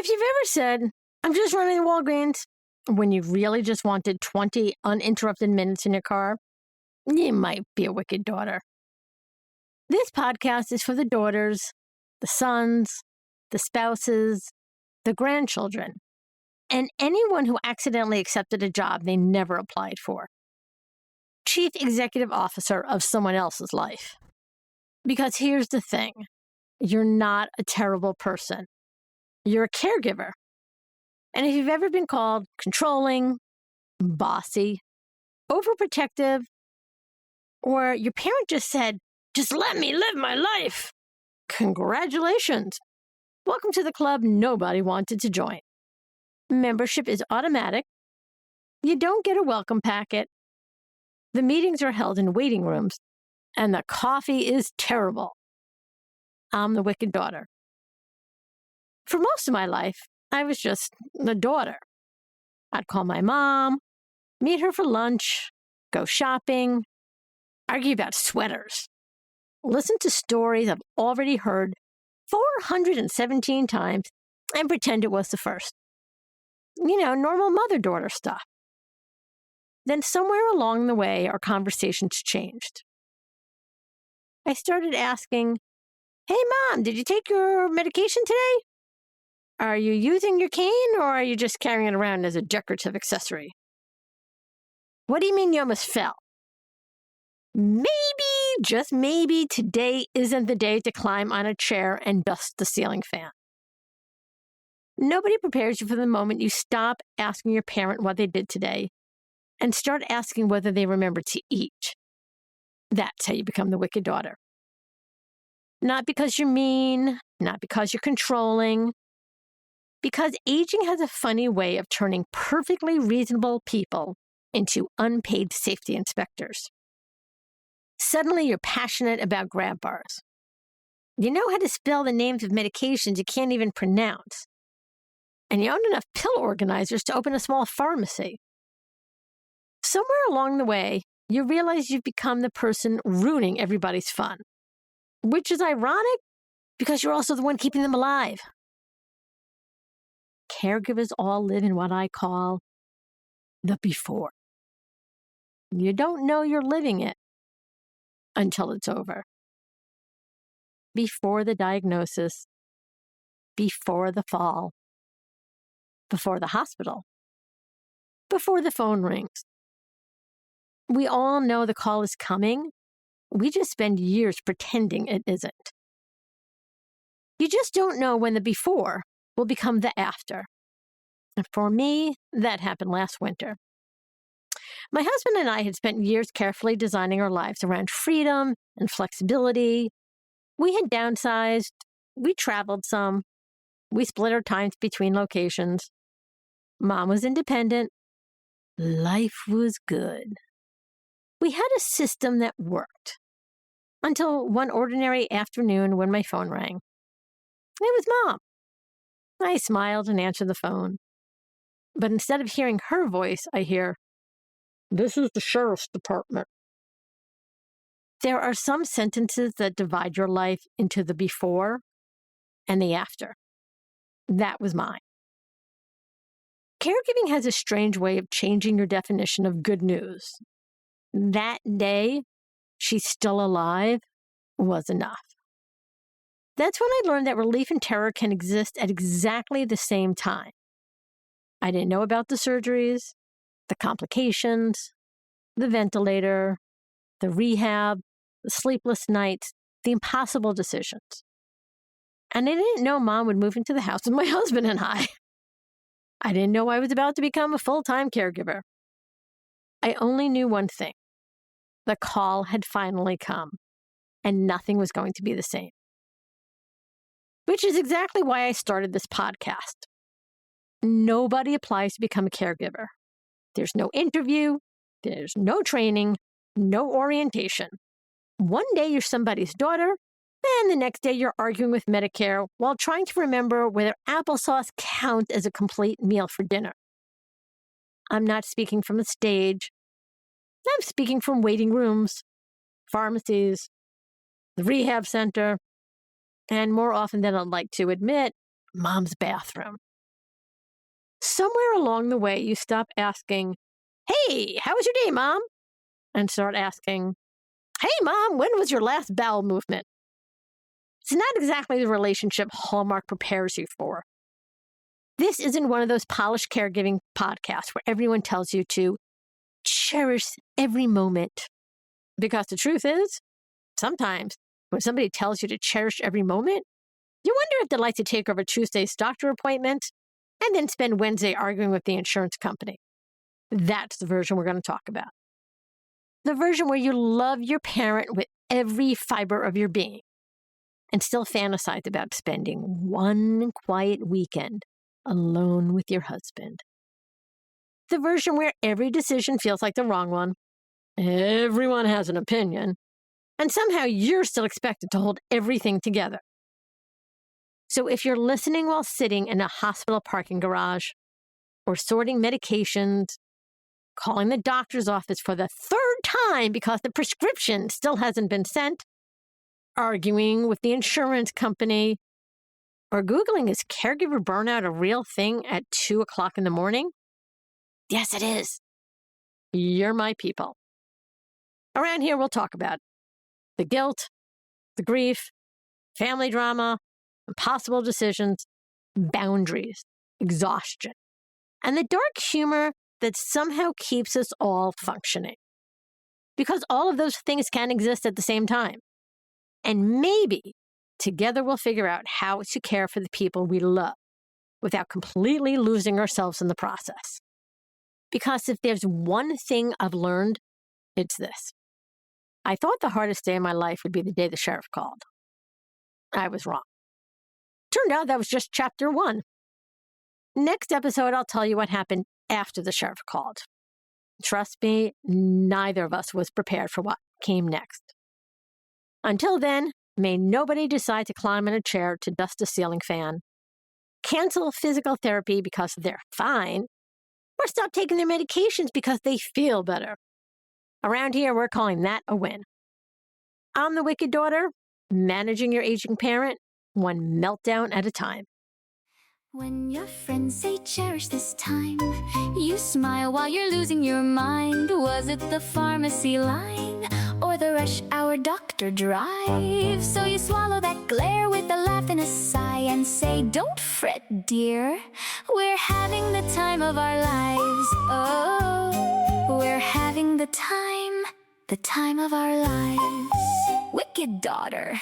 If you've ever said, I'm just running to Walgreens, when you really just wanted 20 uninterrupted minutes in your car, you might be a wicked daughter. This podcast is for the daughters, the sons, the spouses, the grandchildren, and anyone who accidentally accepted a job they never applied for. Chief executive officer of someone else's life. Because here's the thing, you're not a terrible person. You're a caregiver. And if you've ever been called controlling, bossy, overprotective, or your parent just said, just let me live my life, congratulations. Welcome to the club nobody wanted to join. Membership is automatic. You don't get a welcome packet. The meetings are held in waiting rooms, and the coffee is terrible. I'm the wicked daughter. For most of my life, I was just the daughter. I'd call my mom, meet her for lunch, go shopping, argue about sweaters, listen to stories I've already heard 417 times, and pretend it was the first. Normal mother-daughter stuff. Then somewhere along the way, our conversations changed. I started asking, hey, Mom, did you take your medication today? Are you using your cane, or are you just carrying it around as a decorative accessory? What do you mean you almost fell? Maybe, just maybe, today isn't the day to climb on a chair and dust the ceiling fan. Nobody prepares you for the moment you stop asking your parent what they did today and start asking whether they remember to eat. That's how you become the wicked daughter. Not because you're mean, not because you're controlling, because aging has a funny way of turning perfectly reasonable people into unpaid safety inspectors. Suddenly, you're passionate about grab bars. You know how to spell the names of medications you can't even pronounce. And you own enough pill organizers to open a small pharmacy. Somewhere along the way, you realize you've become the person ruining everybody's fun. Which is ironic, because you're also the one keeping them alive. Caregivers all live in what I call the before. You don't know you're living it until it's over. Before the diagnosis, before the fall, before the hospital, before the phone rings. We all know the call is coming. We just spend years pretending it isn't. You just don't know when the before will become the after. And for me, that happened last winter. My husband and I had spent years carefully designing our lives around freedom and flexibility. We had downsized. We traveled some. We split our times between locations. Mom was independent. Life was good. We had a system that worked. Until one ordinary afternoon when my phone rang. It was Mom. I smiled and answered the phone. But instead of hearing her voice, I hear, "This is the sheriff's department." There are some sentences that divide your life into the before and the after. That was mine. Caregiving has a strange way of changing your definition of good news. That day, she's still alive, was enough. That's when I learned that relief and terror can exist at exactly the same time. I didn't know about the surgeries, the complications, the ventilator, the rehab, the sleepless nights, the impossible decisions. And I didn't know Mom would move into the house with my husband and I. I didn't know I was about to become a full-time caregiver. I only knew one thing. The call had finally come, and nothing was going to be the same. Which is exactly why I started this podcast. Nobody applies to become a caregiver. There's no interview, there's no training, no orientation. One day you're somebody's daughter, and the next day you're arguing with Medicare while trying to remember whether applesauce counts as a complete meal for dinner. I'm not speaking from a stage. I'm speaking from waiting rooms, pharmacies, the rehab center, and more often than I'd like to admit, Mom's bathroom. Somewhere along the way, you stop asking, "Hey, how was your day, Mom?" and start asking, "Hey, Mom, when was your last bowel movement?" It's not exactly the relationship Hallmark prepares you for. This isn't one of those polished caregiving podcasts where everyone tells you to cherish every moment. Because the truth is, sometimes when somebody tells you to cherish every moment, you wonder if they'd like to take over Tuesday's doctor appointment and then spend Wednesday arguing with the insurance company. That's the version we're going to talk about. The version where you love your parent with every fiber of your being and still fantasize about spending one quiet weekend alone with your husband. The version where every decision feels like the wrong one, everyone has an opinion, and somehow you're still expected to hold everything together. So if you're listening while sitting in a hospital parking garage, or sorting medications, calling the doctor's office for the third time because the prescription still hasn't been sent, arguing with the insurance company, or Googling, is caregiver burnout a real thing at 2 o'clock in the morning? Yes, it is. You're my people. Around here, we'll talk about the guilt, the grief, family drama, impossible decisions, boundaries, exhaustion, and the dark humor that somehow keeps us all functioning. Because all of those things can exist at the same time. And maybe together we'll figure out how to care for the people we love without completely losing ourselves in the process. Because if there's one thing I've learned, it's this. I thought the hardest day of my life would be the day the sheriff called. I was wrong. Turned out that was just chapter 1. Next episode, I'll tell you what happened after the sheriff called. Trust me, neither of us was prepared for what came next. Until then, may nobody decide to climb in a chair to dust a ceiling fan, cancel physical therapy because they're fine, or stop taking their medications because they feel better. Around here, we're calling that a win. I'm the Wicked Daughter, managing your aging parent, one meltdown at a time. When your friends say cherish this time, you smile while you're losing your mind. Was it the pharmacy line or the rush hour doctor drive? So you swallow that glare with a laugh and a sigh and say, don't fret, dear, we're having the time of our lives. Oh, we're having the time of our lives. Wicked Daughter.